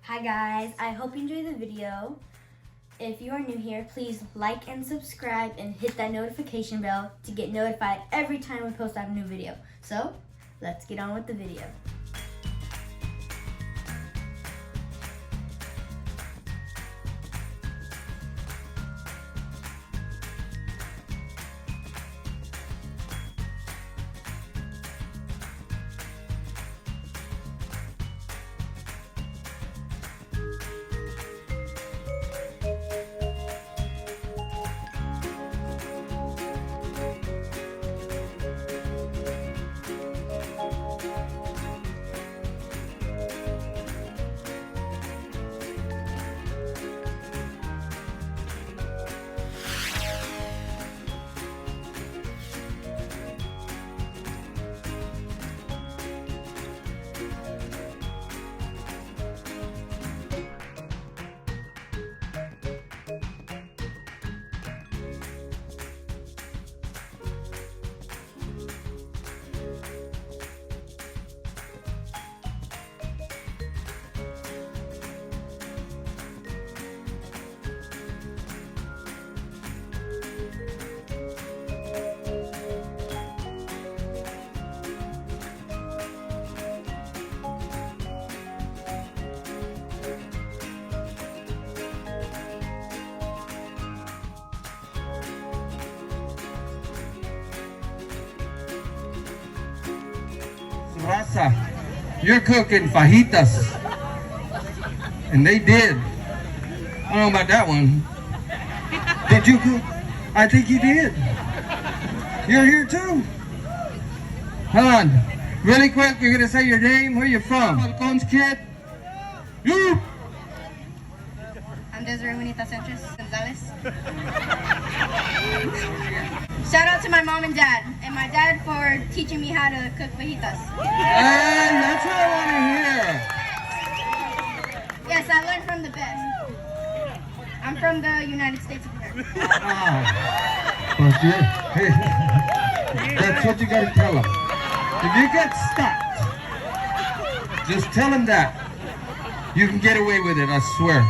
Hi guys, I hope you enjoyed the video. If you are new here, please like and subscribe and hit that notification bell to get notified every time we post out a new video. So, let's get on with the video. Raza, you're cooking fajitas. And they did. I don't know about that one. Did you cook? I think you did. You're here too. Hold on. Really quick, you're gonna say your name, where you from? Falcon's kid? You! I'm Desiree Juanita Sanchez Gonzalez. Shout out to my mom and dad, and my dad for teaching me how to cook fajitas. Hey, that's what I want to hear. Yes, I learned from the best. I'm from the United States of America. Well, hey, that's what you gotta tell them. If you get stopped, just tell them that. You can get away with it, I swear.